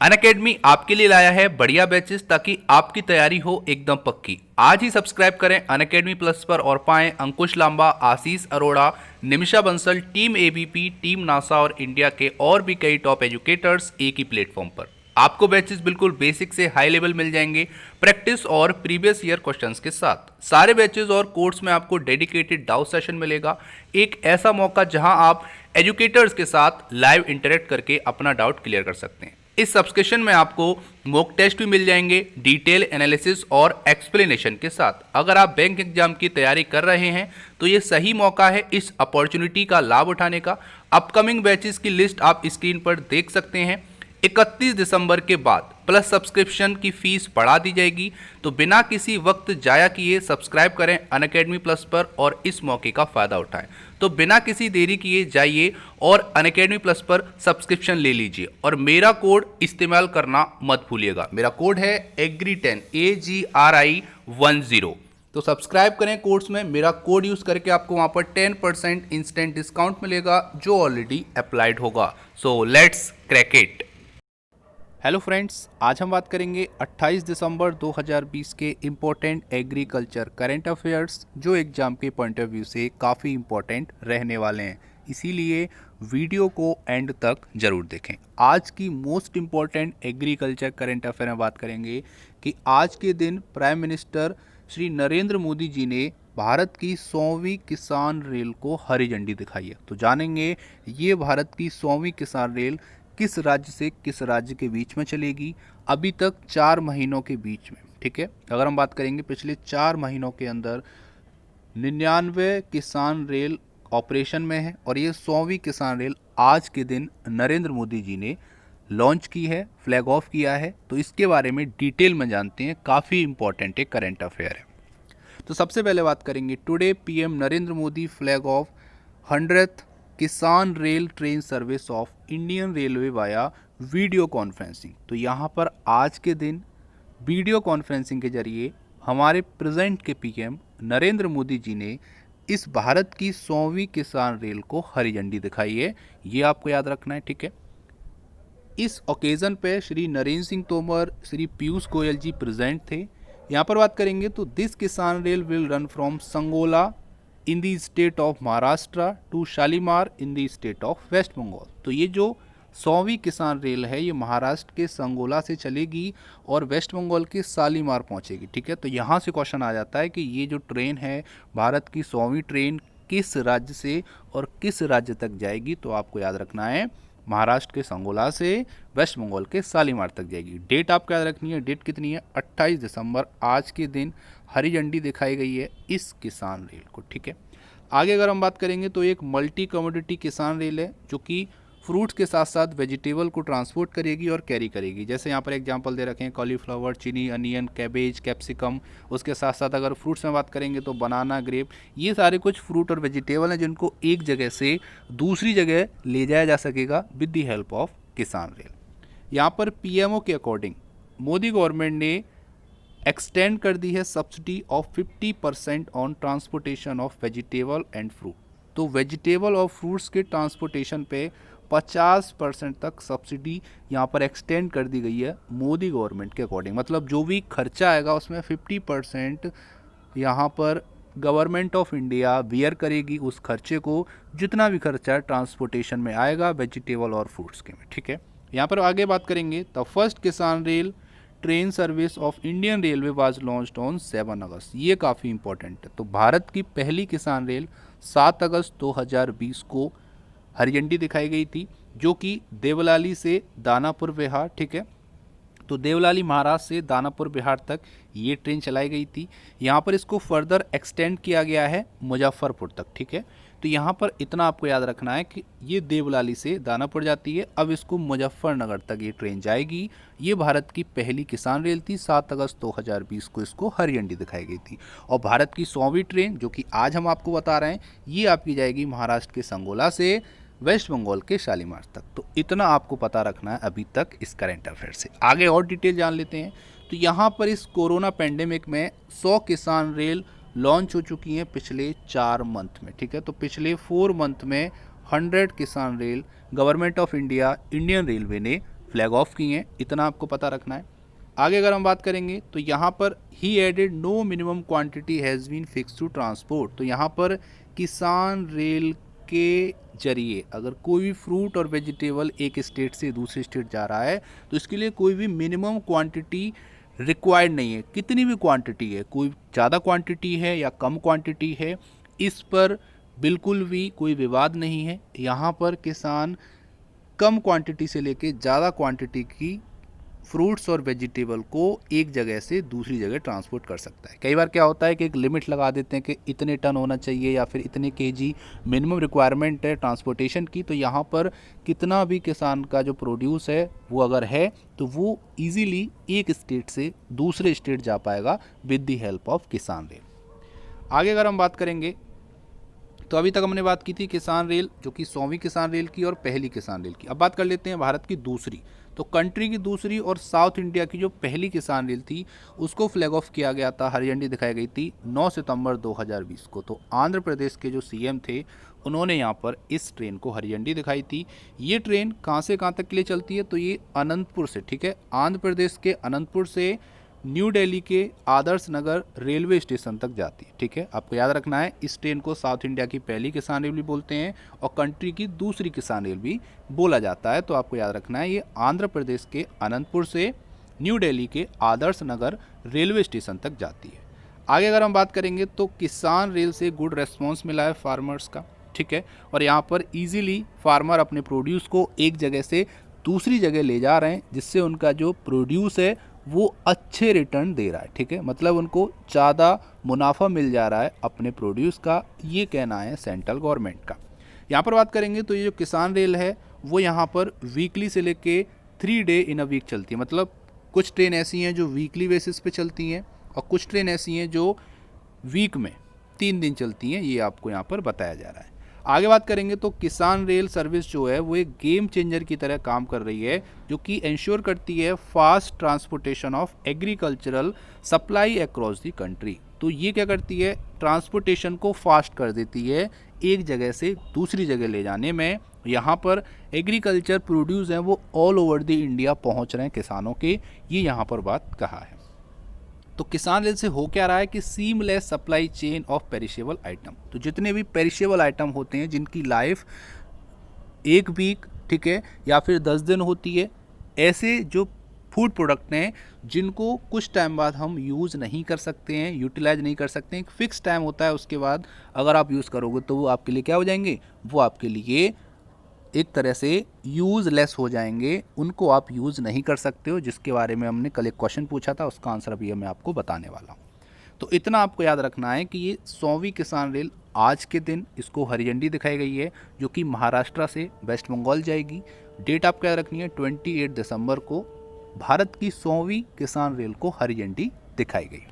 Unacademy आपके लिए लाया है बढ़िया बैचेस ताकि आपकी तैयारी हो एकदम पक्की। आज ही सब्सक्राइब करें अनअकैडमी प्लस पर और पाएं Ankush Lamba, Ashish Arora, Nimisha Bansal, team ABP, team NASA और इंडिया के और भी कई टॉप एजुकेटर्स एक ही प्लेटफॉर्म पर। आपको बैचेस बिल्कुल बेसिक से हाई लेवल मिल जाएंगे, प्रैक्टिस और प्रीवियस ईयर क्वेश्चंस के साथ। सारे बैचेस और कोर्स में आपको डेडिकेटेड डाउट सेशन मिलेगा, एक ऐसा मौका जहां आप एजुकेटर्स के साथ लाइव इंटरेक्ट करके अपना डाउट क्लियर कर सकते हैं। इस सब्सक्रिप्शन में आपको मॉक टेस्ट भी मिल जाएंगे डिटेल एनालिसिस और एक्सप्लेनेशन के साथ। अगर आप बैंक एग्जाम की तैयारी कर रहे हैं तो ये सही मौका है इस अपॉर्चुनिटी का लाभ उठाने का। अपकमिंग बैचेस की लिस्ट आप स्क्रीन पर देख सकते हैं। 31 दिसंबर के बाद प्लस सब्सक्रिप्शन की फीस बढ़ा दी जाएगी, तो बिना किसी वक्त जाया किए सब्सक्राइब करें अनअकैडमी प्लस पर और इस मौके का फ़ायदा उठाएं। तो बिना किसी देरी किए जाइए और अनअकैडमी प्लस पर सब्सक्रिप्शन ले लीजिए और मेरा कोड इस्तेमाल करना मत भूलिएगा। मेरा कोड है AGRI10 AGRI10। तो सब्सक्राइब करें कोर्स में, मेरा कोड यूज़ करके आपको वहाँ पर 10% इंस्टेंट डिस्काउंट मिलेगा जो ऑलरेडी अप्लाइड होगा। So let's crack it. Hello friends, आज हम बात करेंगे 28 दिसंबर 2020 के इम्पोर्टेंट एग्रीकल्चर करंट अफेयर्स जो एग्ज़ाम के पॉइंट ऑफ व्यू से काफ़ी इम्पोर्टेंट रहने वाले हैं, इसीलिए वीडियो को एंड तक ज़रूर देखें। आज की most important agriculture current affair में बात करेंगे कि आज के दिन प्राइम मिनिस्टर श्री नरेंद्र मोदी जी ने भारत की 100वीं किसान रेल को हरी झंडी दिखाई है। तो जानेंगे ये भारत की 100वीं किसान रेल किस राज्य से किस राज्य के बीच में चलेगी, अभी तक 4 महीनों के बीच में। ठीक है, अगर हम बात करेंगे पिछले 4 महीनों के अंदर 99 किसान रेल ऑपरेशन में है और ये 100वीं किसान रेल आज के दिन नरेंद्र मोदी जी ने लॉन्च की है, फ्लैग ऑफ किया है। तो इसके बारे में डिटेल में जानते हैं, काफ़ी इंपॉर्टेंट एक करंट अफेयर है। तो सबसे पहले बात करेंगे today PM Narendra Modi flag of 100th किसान rail train service of Indian railway via video conferencing. तो यहाँ पर आज के दिन वीडियो कॉन्फ्रेंसिंग के जरिए हमारे प्रेजेंट के पीएम नरेंद्र मोदी जी ने इस भारत की 100वीं किसान रेल को हरी झंडी दिखाई है, ये आपको याद रखना है। ठीक है, इस ओकेज़न पे श्री नरेंद्र सिंह तोमर, श्री पीयूष गोयल जी प्रेजेंट थे। यहाँ पर बात करेंगे तो this Kisan rail will run from Sangola in the state of Maharashtra to Shalimar in the state of West Bengal. तो ये जो 100वीं किसान रेल है ये महाराष्ट्र के संगोला से चलेगी और वेस्ट बंगाल के शालीमार पहुंचेगी। ठीक है, तो यहाँ से क्वेश्चन आ जाता है कि ये जो ट्रेन है भारत की 100वीं ट्रेन किस राज्य से और किस राज्य तक जाएगी। तो आपको याद रखना है महाराष्ट्र के संगोला से वेस्ट बंगाल के शालीमार तक जाएगी। डेट आपको याद रखनी है, डेट कितनी है 28 दिसंबर। आज के दिन हरी झंडी दिखाई गई है इस किसान रेल को। ठीक है, आगे अगर हम बात करेंगे तो एक मल्टी कमोडिटी किसान रेल है जो कि फ्रूट्स के साथ साथ वेजिटेबल को ट्रांसपोर्ट करेगी और कैरी करेगी। जैसे यहाँ पर एग्जांपल दे रखे हैं कॉलीफ्लावर, चीनी, अनियन, कैबेज, कैप्सिकम। उसके साथ साथ अगर फ्रूट्स में बात करेंगे तो बनाना, ग्रेप, ये सारे कुछ फ्रूट और वेजिटेबल हैं जिनको एक जगह से दूसरी जगह ले जाया जा सकेगा विद द हेल्प ऑफ किसान रेल। यहाँ पर पीएमओ के अकॉर्डिंग मोदी गवर्नमेंट ने एक्सटेंड कर दी है subsidy of 50% on transportation of vegetable and fruit. तो वेजिटेबल और फ्रूट्स के ट्रांसपोर्टेशन पे 50% तक सब्सिडी यहाँ पर एक्सटेंड कर दी गई है मोदी गवर्नमेंट के अकॉर्डिंग। मतलब जो भी खर्चा आएगा उसमें 50% यहाँ पर गवर्नमेंट ऑफ इंडिया बियर करेगी उस खर्चे को, जितना भी खर्चा ट्रांसपोर्टेशन में आएगा वेजिटेबल और फ्रूट्स के में। ठीक है, यहाँ पर आगे बात करेंगे द फर्स्ट किसान rail train service of Indian railway was launched on 7 अगस्त। ये काफ़ी इंपॉर्टेंट है। तो भारत की पहली किसान रेल 7 अगस्त 2020 को हरी झंडी दिखाई गई थी जो कि देवलाली से दानापुर बिहार। ठीक है, तो देवलाली महाराष्ट्र से दानापुर बिहार तक ये ट्रेन चलाई गई थी। यहाँ पर इसको फर्दर एक्सटेंड किया गया है मुजफ्फरपुर तक। ठीक है, तो यहाँ पर इतना आपको याद रखना है कि ये देवलाली से दानापुर जाती है, अब इसको मुजफ्फरनगर तक ये ट्रेन जाएगी। ये भारत की पहली किसान रेल थी, 7 अगस्त 2020 को इसको हरी झंडी दिखाई गई थी। और भारत की 100वीं ट्रेन जो कि आज हम आपको बता रहे हैं ये आपकी जाएगी महाराष्ट्र के संगोला से वेस्ट बंगाल के शालीमार तक। तो इतना आपको पता रखना है अभी तक इस करंट अफेयर से। आगे और डिटेल जान लेते हैं। तो यहाँ पर इस कोरोना पेंडेमिक में 100 किसान रेल लॉन्च हो चुकी हैं पिछले 4 मंथ में। ठीक है, तो पिछले 4 मंथ में 100 किसान rail government of India Indian railway ने फ्लैग ऑफ किए हैं, इतना आपको पता रखना है। आगे अगर हम बात करेंगे तो यहाँ पर ही added no minimum quantity has been fixed to transport. तो यहाँ पर किसान रेल के जरिए अगर कोई भी फ्रूट और वेजिटेबल एक स्टेट से दूसरे स्टेट जा रहा है तो इसके लिए कोई भी मिनिमम क्वांटिटी रिक्वायर्ड नहीं है। कितनी भी क्वांटिटी है, कोई ज़्यादा क्वांटिटी है या कम क्वांटिटी है, इस पर बिल्कुल भी कोई विवाद नहीं है। यहाँ पर किसान कम क्वांटिटी से लेके ज़्यादा क्वांटिटी की फ्रूट्स और वेजिटेबल को एक जगह से दूसरी जगह ट्रांसपोर्ट कर सकता है। कई बार क्या होता है कि एक लिमिट लगा देते हैं कि इतने टन होना चाहिए या फिर इतने केजी मिनिमम रिक्वायरमेंट है ट्रांसपोर्टेशन की। तो यहाँ पर कितना भी किसान का जो प्रोड्यूस है वो अगर है तो वो ईजीली एक स्टेट से दूसरे स्टेट जा पाएगा विद द हेल्प ऑफ किसान रेल। आगे अगर हम बात करेंगे तो अभी तक हमने बात की थी किसान रेल, जो कि 100वीं किसान रेल की और पहली किसान रेल की। अब बात कर लेते हैं भारत की दूसरी। तो कंट्री की दूसरी और साउथ इंडिया की जो पहली किसान रेल थी उसको फ्लैग ऑफ किया गया था, हरी झंडी दिखाई गई थी 9 सितंबर 2020 को। तो आंध्र प्रदेश के जो सीएम थे उन्होंने यहाँ पर इस ट्रेन को हरी झंडी दिखाई थी। ये ट्रेन कहाँ से कहाँ तक के लिए चलती है, तो ये अनंतपुर से, ठीक है, आंध्र प्रदेश के अनंतपुर से न्यू दिल्ली के आदर्श नगर रेलवे स्टेशन तक जाती है। ठीक है, आपको याद रखना है इस ट्रेन को साउथ इंडिया की पहली किसान रेल भी बोलते हैं और कंट्री की दूसरी किसान रेल भी बोला जाता है। तो आपको याद रखना है ये आंध्र प्रदेश के अनंतपुर से न्यू दिल्ली के आदर्श नगर रेलवे स्टेशन तक जाती है। आगे अगर हम बात करेंगे तो किसान रेल से गुड रेस्पॉन्स मिला है फार्मर्स का, ठीक है, और यहाँ पर ईजिली फार्मर अपने प्रोड्यूस को एक जगह से दूसरी जगह ले जा रहे हैं, जिससे उनका जो प्रोड्यूस है वो अच्छे रिटर्न दे रहा है। ठीक है, मतलब उनको ज़्यादा मुनाफा मिल जा रहा है अपने प्रोड्यूस का, ये कहना है सेंट्रल गवर्नमेंट का। यहाँ पर बात करेंगे तो ये जो किसान रेल है वो यहाँ पर वीकली से लेके 3 डे इन अ वीक चलती है। मतलब कुछ ट्रेन ऐसी हैं जो वीकली बेसिस पे चलती हैं और कुछ ट्रेन ऐसी हैं जो वीक में 3 दिन चलती हैं, ये आपको यहाँ पर बताया जा रहा है। आगे बात करेंगे तो किसान रेल सर्विस जो है वो एक गेम चेंजर की तरह काम कर रही है, जो कि इंश्योर करती है fast transportation of agricultural supply across the country. तो ये क्या करती है, ट्रांसपोर्टेशन को फास्ट कर देती है एक जगह से दूसरी जगह ले जाने में। यहाँ पर एग्रीकल्चर प्रोड्यूस हैं वो ऑल ओवर द इंडिया पहुँच रहे हैं किसानों के, ये यहाँ पर बात कहा है। तो किसान रेल से हो क्या रहा है कि seamless supply chain of perishable item. तो जितने भी पेरिशेबल आइटम होते हैं जिनकी लाइफ 1 वीक, ठीक है, या फिर 10 दिन होती है, ऐसे जो फूड प्रोडक्ट हैं जिनको कुछ टाइम बाद हम यूज़ नहीं कर सकते हैं, यूटिलाइज नहीं कर सकते हैं, एक फिक्स टाइम होता है, उसके बाद अगर आप यूज़ करोगे तो वो आपके लिए क्या हो जाएंगे, वो आपके लिए एक तरह से यूज़लेस हो जाएंगे, उनको आप यूज़ नहीं कर सकते हो, जिसके बारे में हमने कल एक क्वेश्चन पूछा था, उसका आंसर अभी मैं आपको बताने वाला हूँ। तो इतना आपको याद रखना है कि ये 100वीं किसान रेल आज के दिन इसको हरी झंडी दिखाई गई है, जो कि महाराष्ट्र से वेस्ट बंगाल जाएगी। डेट आपको याद रखनी है 28 दिसंबर को भारत की 100वीं किसान रेल को हरी झंडी दिखाई गई।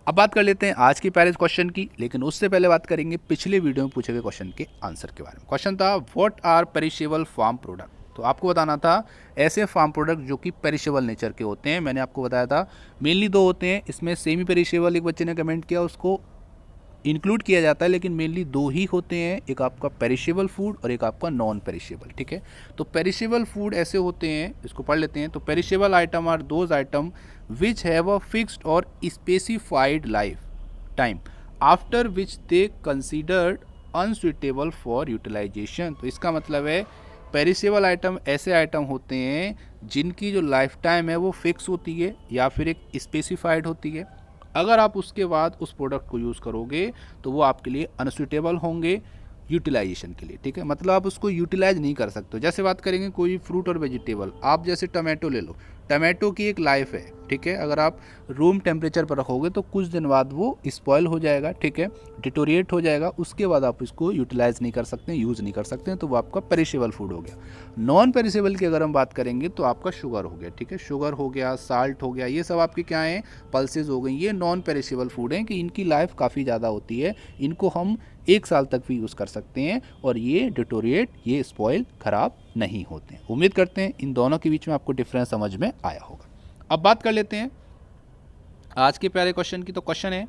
अब बात कर लेते हैं आज के पहले क्वेश्चन की, लेकिन उससे पहले बात करेंगे पिछले वीडियो में पूछे गए क्वेश्चन के आंसर के बारे में। क्वेश्चन था what are perishable farm product. तो आपको बताना था ऐसे फार्म प्रोडक्ट जो कि पेरिशेबल नेचर के होते हैं। मैंने आपको बताया था मेनली 2 होते हैं, इसमें सेमी पेरिशेबल एक बच्चे ने कमेंट किया, उसको इंक्लूड किया जाता है, लेकिन मेनली 2 ही होते हैं, एक आपका पेरिशेबल फूड और एक आपका नॉन पेरिशेबल। ठीक है, तो पेरिशेबल फूड ऐसे होते हैं, इसको पढ़ लेते हैं। तो perishable item are those item which have a fixed और specified life time after which they considered unsuitable for utilization. तो इसका मतलब है पेरिशेबल आइटम ऐसे आइटम होते हैं जिनकी जो लाइफ टाइम है वो फिक्स होती है या फिर एक स्पेसिफाइड होती है। अगर आप उसके बाद उस प्रोडक्ट को यूज़ करोगे तो वो आपके लिए अनसुइटेबल होंगे यूटिलाइजेशन के लिए। ठीक है, मतलब आप उसको यूटिलाइज नहीं कर सकते। जैसे बात करेंगे कोई फ्रूट और वेजिटेबल, आप जैसे टमाटो ले लो, टमाटो की एक लाइफ है, ठीक है, अगर आप रूम टेम्परेचर पर रखोगे तो कुछ दिन बाद वो स्पॉयल हो जाएगा, ठीक है, डिटोरिएट हो जाएगा, उसके बाद आप इसको यूटिलाइज नहीं कर सकते, यूज़ नहीं कर सकते, तो वो आपका पेरिशेबल फूड हो गया। नॉन पेरिशेबल की अगर हम बात करेंगे तो आपका शुगर हो गया, ठीक है, शुगर हो गया, साल्ट हो गया, ये सब आपके क्या हैं, पल्सेज हो गई, ये नॉन पेरिशेबल फूड हैं कि इनकी लाइफ काफ़ी ज़्यादा होती है, इनको हम 1 साल तक भी यूज़ कर सकते हैं और ये डिटोरिएट, ये स्पॉइल, ख़राब नहीं होते हैं। उम्मीद करते हैं इन दोनों के बीच में आपको डिफरेंस समझ में आया होगा। अब बात कर लेते हैं आज के प्यारे क्वेश्चन की। तो क्वेश्चन है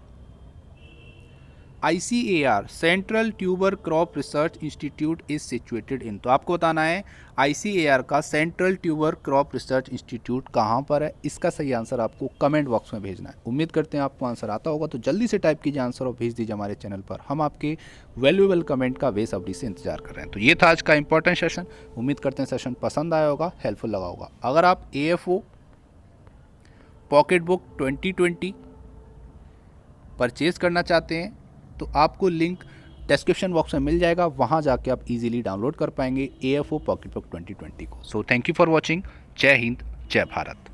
ICAR central tuber crop research institute is situated in. तो आपको बताना है ICAR का central tuber crop research institute कहाँ पर है। इसका सही आंसर आपको कमेंट बॉक्स में भेजना है। उम्मीद करते हैं आपको आंसर आता होगा, तो जल्दी से टाइप कीजिए आंसर और भेज दीजिए हमारे चैनल पर। हम आपके वैल्यूएबल कमेंट का बेसब्री से इंतजार कर रहे हैं। तो ये था आज का इंपॉर्टेंट सेशन। उम्मीद करते हैं सेशन पसंद आया होगा, हेल्पफुल लगा होगा। अगर आप AFO पॉकेट बुक 2020 परचेज करना चाहते हैं तो आपको लिंक डिस्क्रिप्शन बॉक्स में मिल जाएगा, वहाँ जाके आप इजीली डाउनलोड कर पाएंगे AFO पॉकेट बुक 2020 को। So thank you for watching. जय हिंद, जय भारत।